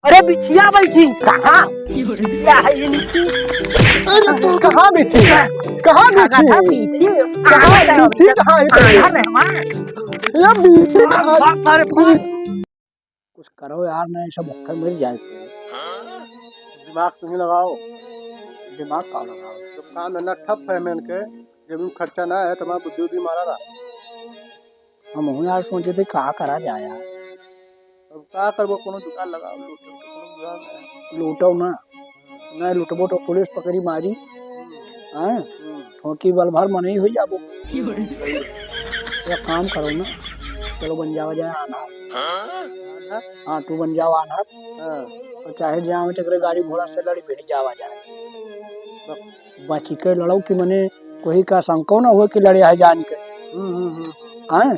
अरे बिछिया बैठी कहाँ क्या है ये नीचे? अरे तू कहाँ बिछी कहाँ बिछी पीछे कहाँ बिछी कहाँ है ये बिछी कहाँ सारे कुछ करो यार नहीं सब भूखे मर जाए दिमाग तुम्हें लगाओ। दिमाग का लगाओ तो काम धंधा ठप है मैंने के जब खर्चा ना है तो मैं बुद्धि मारा रहा। हम यार सोचे थे कहा करा जाए यार अब क्या करबो कोनो दुकान लगाओ लूटो ना नहीं लुटबो तो पुलिस पकड़ी मारी हैं ठोकी बल भर मन ही हो जाबो एक काम करो ना चलो बन जाओ जाए आना हाँ तू बन जाओ आना और चाहे जाओ चक्कर गाड़ी घोड़ा से लड़ी भिड़ जावा जाए बची के लड़ो कि मने कोई का शंको ना हो कि लड़े है जान के हैं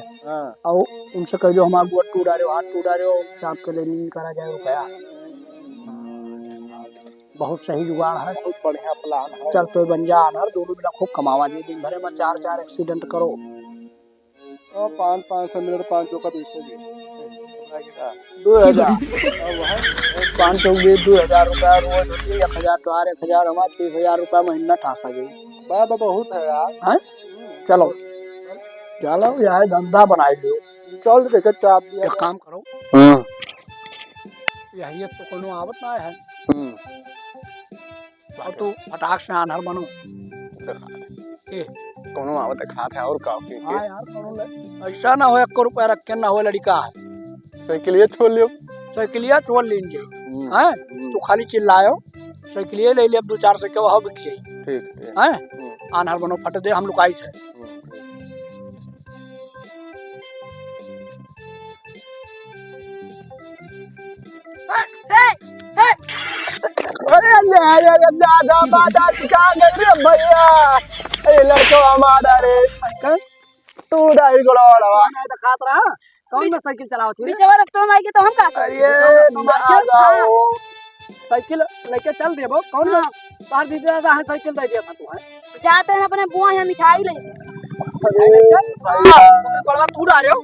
और उनसे कह दो हमारे गोट टूटा रहे हो हाथ टूटा रहे हो सांप के लिए नहीं करा जाए रुपया बहुत सही जुगाड़ है बहुत बढ़िया प्लान है। चल तो बन जा अनहर दोनों बिना खूब कमावा जी दिन भरे में 4 एक्सीडेंट करो और 500 मिनट 500 का 2000 500 2000 रुपया रोज 1000 तो 1000 हमारे 30,000 रुपया महीना ठा सके बात बहुत है यार। हैं चलो चलो यार धंधा बनाई लो चल देखे चाप दिया एक काम करो यही तो कोनो आवत ना है और तू फटाक से अनहर बनो कोनो आवत खात है और का हाँ यार करो ले ऐसा ना हो 1 रुपया रख के ना हो लड़का है साइकिल छोड़ लियो साइकिलिया छोड़ लेंगे हैं तू खाली चिल्लायो साइकिलिया ले ले अब 2-4 से के वहां बिक जाई ठीक हैं अनहर बनो फट दे हम लोग आई थे अरे दादा बादा कहाँ गए रे भैया। अरे लड़को हमारा रे तू डाई को लड़वा नहीं तो खात रहा कौन में साइकिल चलाओ थी बीच में रखतो माई के तो हम का अरे दादा साइकिल लेके चल दे वो कौन में बाहर दीदी दादा है साइकिल दे दिया था तू है जाते हैं अपने बुआ यहाँ मिठाई ले बड़वा तू डा रहे हो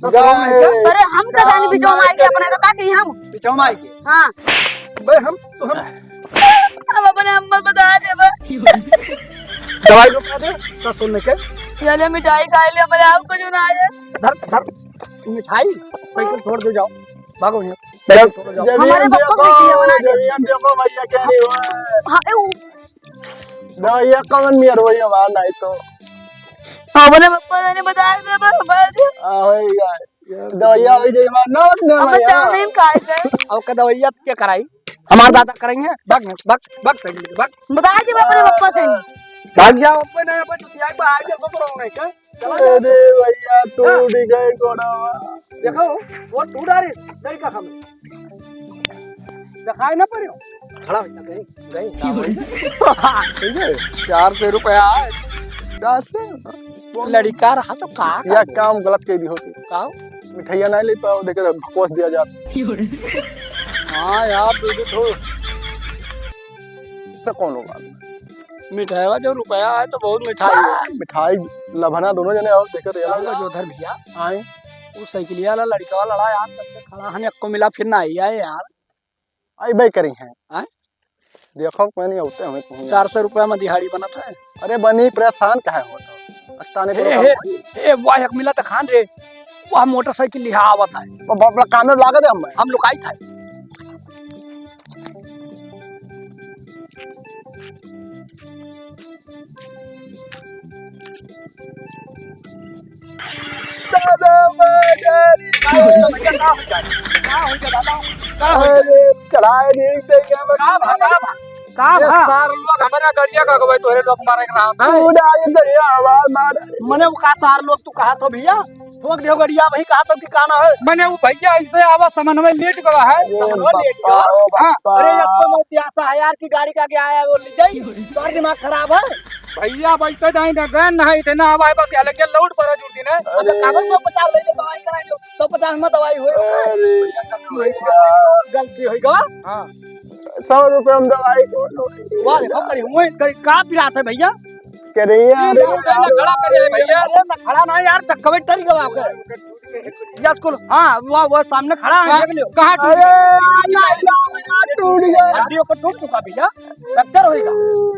अरे हम का जानी बीच में माई के अपने तो काटी हम पिछो माई के हां बे हम अब अपने अम्मा बता दे बा दवाई रुका दे तो सुन के चले मिठाई खा ले अपने आप कुछ बना दे धर मिठाई साइकिल छोड़ दो जाओ भागो यहाँ साइकिल छोड़ जाओ हमारे पापा को मिठाई बना दे देखो भैया क्या नहीं हुआ हां ना ये कौन मियर भैया बाहर नहीं तो अपने पापा ने बता दे बा बस होएगा दवाइया हो जाए ना ना हम चाउमीन खाए थे अब का दवाइया क्या कराई हमारे दादा करेंगे भाग साइकिल के भाग बता दे अपने पापा से भाग जाओ अपन ना अपन तो यार बाहर जा तो रहो क्या अरे भैया टूट गए कोड़ा देखो वो टूट आ रही नहीं का हमें दिखाई ना पड़े खड़ा हो गई ठीक है 400 रुपया 10 लड़का रहा तो का या काम गलत कह दी होती का मिठाइया नहीं ले पाओ देखे भकोस दिया जाता। हाँ यार तो तो कौन होगा मिठाई का जो रुपया है तो बहुत मिठाई है मिठाई लभना दोनों जने और देखे चलो जो उधर भैया आए उस साइकिलिया वाला लड़का वाला लड़ा यार तब से खड़ा हने को मिला फिर ना आई है यार आई भाई करी हैं हैं देखो मैं नहीं होते हमें 400 रुपया में दिहाड़ी बनत है अरे बनी परेशान काहे होता अस्ताने ए वाह एक मिला तो खान रे वह मोटरसाइकिल लिहा आवत है बड़ा काम में लागत है हम लोग आई था चलाए नहीं सार लोग हमारा गरिया का गवे तोरे लोग मारे के नाम तू डाली दरिया आवाज मार मने वो का सार लोग तू कहा तो भैया ठोक दियो गरिया वही कहा तो कि काना है मैंने वो भैया ऐसे आवा समन में लेट गवा है समन लेट गवा हां अरे इसको मत ऐसा है यार की गाड़ी का क्या आया वो ले जाई तोर दिमाग खराब है भैया बैठे जाए ना गन है इतना हवाई बस क्या लगे लोड पर जुटी ने कागज में 50 ले ले दवाई कराई दो तो 50 में दवाई होए गलती होई गवा हां 100 रुपए में दवाई को वाह देखो करी हुए करी का पिला थे भैया कह रही है खड़ा करे भैया ना खड़ा ना यार चक्कवे टरी गवा के या स्कूल हां वो सामने खड़ा है देख लियो कहां अरे टूट गया। हड्डियों को टूट चुका भैया, फ्रैक्चर होएगा।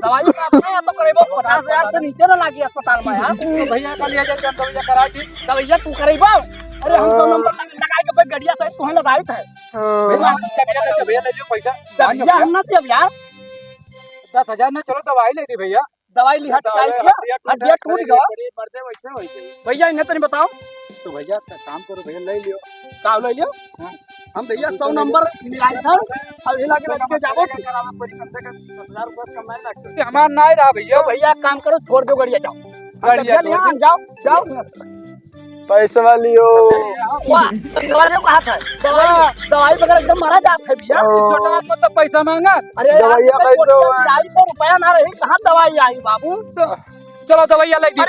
दवाई का अपना तो करेबो 50,000 से नीचे ना लागी अस्पताल में यार। तो भैया का लिया जाए दवाई करा दी, दवाइया तू करेबो। अरे हम तो नंबर लगाए के भाई गड़िया से तुम्हें लगाई थे भैया। भैया ले लियो पैसा, भैया हम ना देब यार। 10,000 में चलो दवाई ले दी भैया। दवाई लिया टिकाई किया, हड्डियां टूट गया मरते वैसे होई गई भैया। इन्हें तो नहीं बताओ तो भैया काम करो भैया, ले लियो। का ले लियो? हम भैया 100 नंबर मिलाई था, अब हिला के लग के जाबो करावा पड़ी, कम से कम 10,000 रुपया कमाए लागते। हमार ना रहा भैया। भैया काम करो, छोड़ दो गड़िया, जाओ गड़िया यहां जाओ जाओ। पैसा लियो। वाह दवाई कहां था? दवाई वगैरह एकदम मारा जात है भैया। छोटा आदमी तो पैसा मांगा। अरे दवाइया पैसा 400 रुपया ना रही, कहां दवाई आई बाबू? चलो दवाइया लग दी।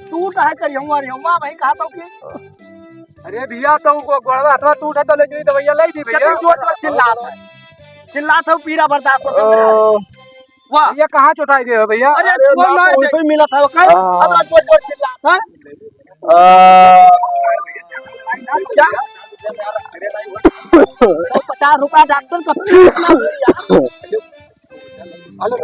टूट है करियौवा रियौवा भाई कहा तो कि अरे भैया तो गोड़वा हाथवा टूट है तो ले दी दवाइया ले दी भैया। चिल्ला था पीरा बर्दाश्त होता। वाह ये कहां चोटाई गए हो भैया? अरे छोड़ ना कोई मिला था कल, अब जोर चिल्ला था। 50 रुपया डॉक्टर का अरे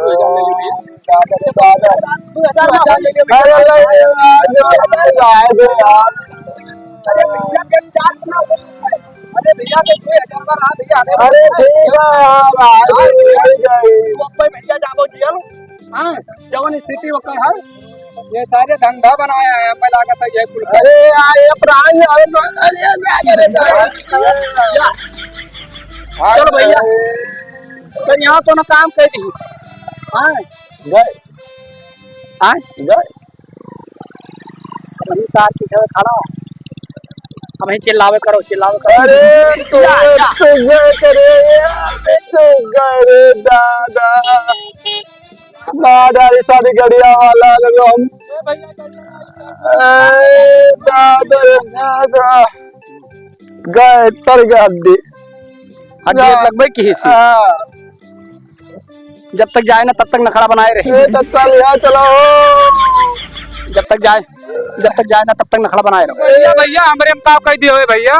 भैया भैया जाबो जियल। हाँ जवन स्थिति वो है, ये सारे धंधा बनाया है मैं लागत है ये कुल। अरे ये प्राण चलो भैया तो यहाँ तो ना काम कर दी। हाँ गए हाँ गए वही साथ पीछे खड़ा हम चिल्लावे करो चिल्लावे करो। अरे तू गए करे तू गए दादा मादारी शादी गड़िया वाला लगे हम। दादा दादा गए तर गया हड्डी हड्डी लगभग की हिस्सी। जब तक जाए ना तब तक नखड़ा बनाए रहे। चलो जब तक जाए ना तब तक नखड़ा बनाए रहो। भैया हमरे में कह दिए भैया।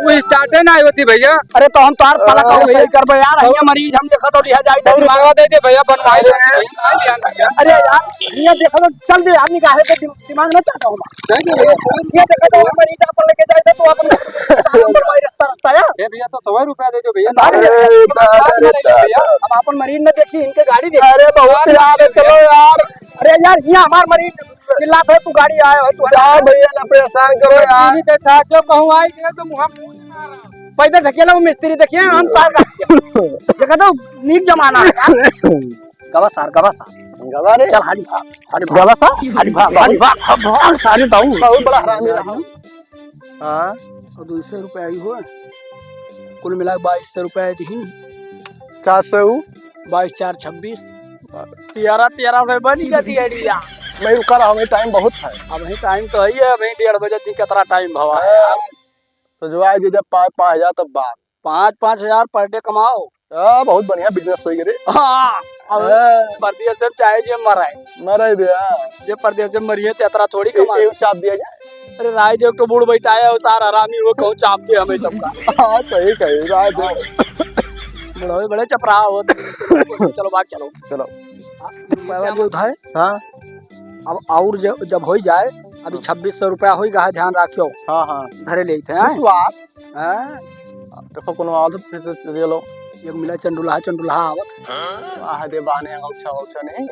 वो स्टार्ट है ना होती भैया। अरे तो हम तार पलक सही करबो यार। हम मरीज हम देखा तो लिया जाए मांगा दे दे भैया बनवाई। अरे यार ये देखा तो चल दे आदमी का है तो दिमाग ना चाहता हूं ये देखा तो मरीज पर लेके जाए तो अपन रास्ता यार। ये भैया तो 100 रुपया दे दो भैया। हम अपन मरीज ने देखी इनके गाड़ी देखी। अरे बहुत यार चलो यार। अरे यार ये हमार मरीज चिल्ला तो तू गाड़ी आया है तू भैया ना परेशान करो यार। जो कहूँ आई तो मुँह पैदल ढकेला वो मिस्त्री देखिए हम तार देखा तो नीट जमाना है। गवा सार गवा रे चल हाड़ी गवा सा हाड़ी सारी दाऊ बहुत बड़ा हरामी रहा। हाँ और 200 रुपया आई हो कुल मिला 2200 रुपया दी। 400 22 4 26 13 से बन गया। मैं रुका रहा हूँ टाइम बहुत है। अब टाइम तो है अभी 1:30 बजे थी कितना टाइम भवा तो जो आए दे 5,000 तब बात 5,000 पर डे कमाओ। बहुत बढ़िया बिजनेस हो गए। हाँ परदेश से चाहे जे मरा दिया जे परदेश से मरिए तेतरा थोड़ी कमा चाप दिया जाए। अरे राय जो तो बूढ़ बैठा है सारा आरामी वो कहूँ चाप दे हमें सबका। हाँ सही कही राय दे बड़े बड़े चपरा होते। चलो बात चलो चलो उठाए। हाँ अब और जब हो जाए अभी 2600 रुपया हो गया ध्यान रखियो। हाँ हाँ धरे ले देखो कोनो आदत फिर से ले लो। एक मिला चंडुल्हा आवत आ दे बहाने औछा नहीं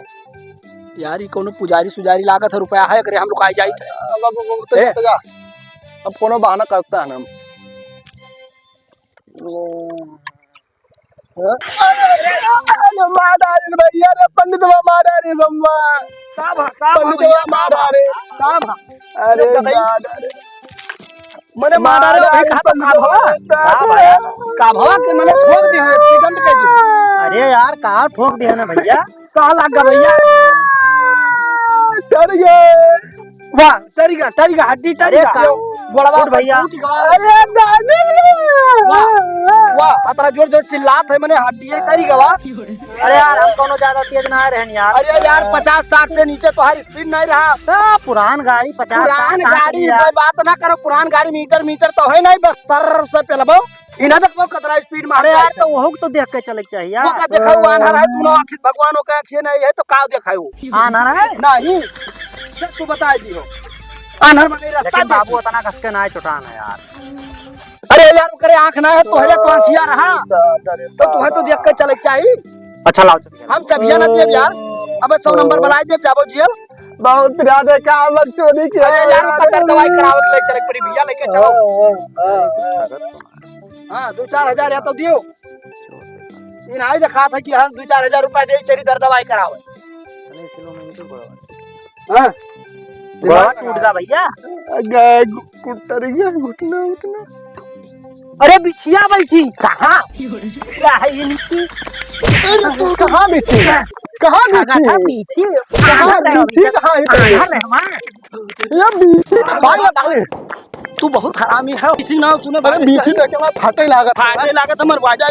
यार। ये कोनो पुजारी सुजारी लागत है रुपया है करे हम लोग आई जाई थे। अब कोनो बहाना करता है ना भैया रे पंडित मारा रे अरे मैंने मारा रे भाई का भवा के मैंने ठोक दिया एक्सीडेंट के दी। अरे यार कहाँ ठोक दिया ना भैया? कहाँ लग गया भैया? डर गए। वाह टरीगा हड्डी टरीगा गोड़वा भैया। अरे दादी वाह अतरा जोर चिल्लात है मैंने हड्डी टरीगा। वाह अरे यार हम कोनो ज्यादा तेज ना रहे यार। अरे यार 50-60 से नीचे तो हर स्पीड नहीं रहा। पुरान गाड़ी 50 पुरान गाड़ी बात ना करो। पुरान गाड़ी मीटर तो है नहीं बस 70 से पहले इना तक वो कतरा स्पीड में अरे यार तो वो तो देख के चले चाहिए वो यार। का देखा हुआ आना है दोनों आंखें भगवानों का आंखें नहीं है तो का देखा हो आना है नहीं जब तू बता दियो आनर में रास्ता लेकिन बाबू बाबू उतना कस के ना चुटाना यार। अरे यार करे आंख ना है तो है तो आंखिया रहा तो तू है तो देख के चले चाहिए अच्छा लाओ हम चबिया ना देव यार अब 100 नंबर बुलाए देव जाबो जेल बहुत ज्यादा काम चोरी किया अरे यार कतर दवाई करावे के ले चले पड़ी भैया लेके चलो हां 2-4 हजार या तो दियो इन आई देखा था कि हम 2-4 हजार रुपए दे चली दर दवाई करावे हां दिमाग टूट गया भैया। गए कुटर गया घुटना उतना। अरे बिछिया बैठी कहाँ है ये नीचे अरे तू कहाँ बिछी कहाँ बिछी कहाँ बिछी कहाँ है ये बिछी भाई भाई तू बहुत हरामी है किसी ना तूने अरे बिछी देखे मैं फाटे लागत फाटे लागत हमर वाजा